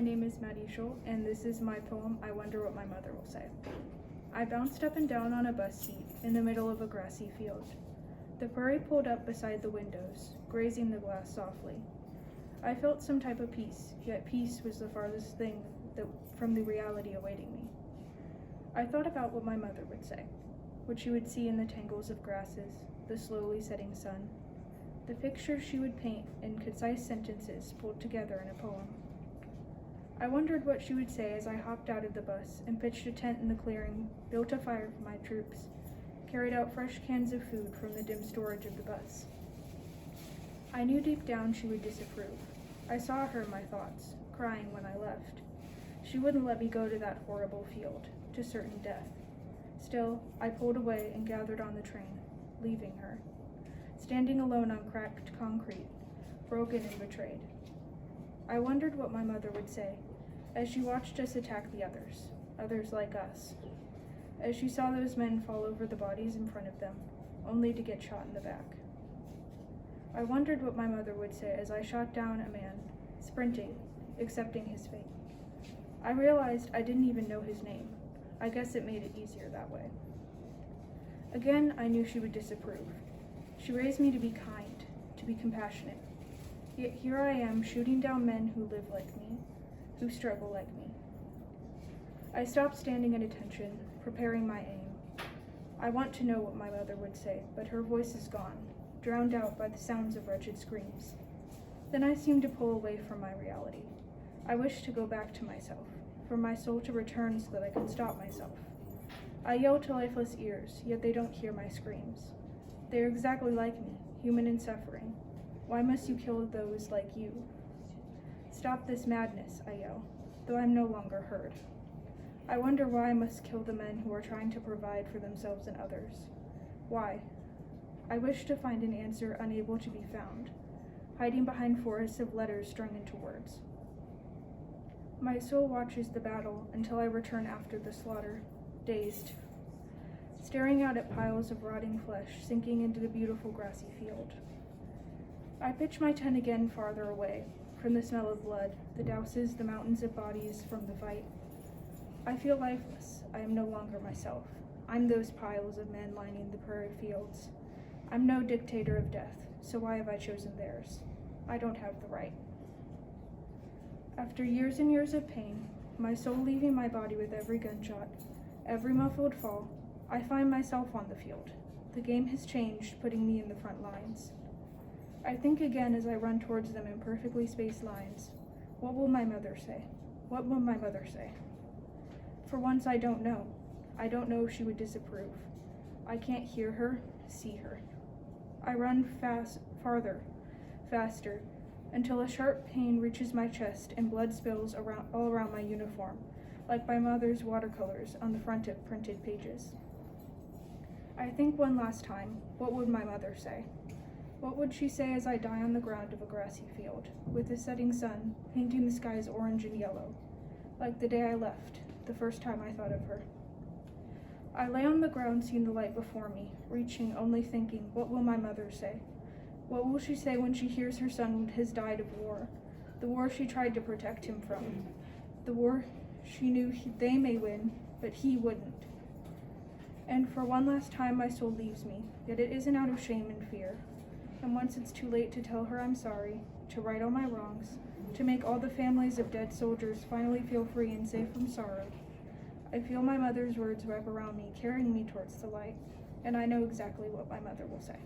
name is Maddie Scholl, and this is my poem, I Wonder What My Mother Will Say. I bounced up and down on a bus seat in the middle of a grassy field. The prairie pulled up beside the windows, grazing the glass softly. I felt some type of peace, yet peace was the farthest thing from the reality awaiting me. I thought about what my mother would say, what she would see in the tangles of grasses, the slowly setting sun, the picture she would paint in concise sentences pulled together in a poem. I wondered what she would say as I hopped out of the bus and pitched a tent in the clearing, built a fire for my troops, carried out fresh cans of food from the dim storage of the bus. I knew deep down she would disapprove. I saw her in my thoughts, crying when I left. She wouldn't let me go to that horrible field, to certain death. Still, I pulled away and gathered on the train, leaving her, standing alone on cracked concrete, broken and betrayed. I wondered what my mother would say as she watched us attack the others like us, as she saw those men fall over the bodies in front of them, only to get shot in the back. I wondered what my mother would say as I shot down a man, sprinting, accepting his fate. I realized I didn't even know his name. I guess it made it easier that way. Again, I knew she would disapprove. She raised me to be kind, to be compassionate. Yet here I am shooting down men who live like me, who struggle like me. I stopped standing at attention, preparing my aim. I want to know what my mother would say, but her voice is gone, drowned out by the sounds of wretched screams. Then I seemed to pull away from my reality. I wished to go back to myself, for my soul to return so that I can stop myself. I yell to lifeless ears, yet they don't hear my screams. They are exactly like me, human and suffering. Why must you kill those like you? Stop this madness, I yell, though I'm no longer heard. I wonder why I must kill the men who are trying to provide for themselves and others. Why? I wish to find an answer unable to be found, hiding behind forests of letters strung into words. My soul watches the battle until I return after the slaughter, dazed, staring out at piles of rotting flesh sinking into the beautiful grassy field. I pitch my tent again farther away, from the smell of blood that douses the mountains of bodies from the fight. I feel lifeless. I am no longer myself. I'm those piles of men lining the prairie fields. I'm no dictator of death, so why have I chosen theirs? I don't have the right. After years and years of pain, my soul leaving my body with every gunshot, every muffled fall, I find myself on the field. The game has changed, putting me in the front lines. I think again as I run towards them in perfectly spaced lines. What will my mother say? What will my mother say? For once, I don't know. I don't know if she would disapprove. I can't hear her, see her. I run farther, faster, until a sharp pain reaches my chest and blood spills all around my uniform, like my mother's watercolors on the front of printed pages. I think one last time, what would my mother say? What would she say as I die on the ground of a grassy field, with the setting sun painting the skies orange and yellow, like the day I left, the first time I thought of her? I lay on the ground seeing the light before me, reaching, only thinking, what will my mother say? What will she say when she hears her son has died of war, the war she tried to protect him from, the war she knew they may win, but he wouldn't? And for one last time my soul leaves me, yet it isn't out of shame and fear. And once it's too late to tell her I'm sorry, to right all my wrongs, to make all the families of dead soldiers finally feel free and safe from sorrow, I feel my mother's words wrap around me, carrying me towards the light, and I know exactly what my mother will say.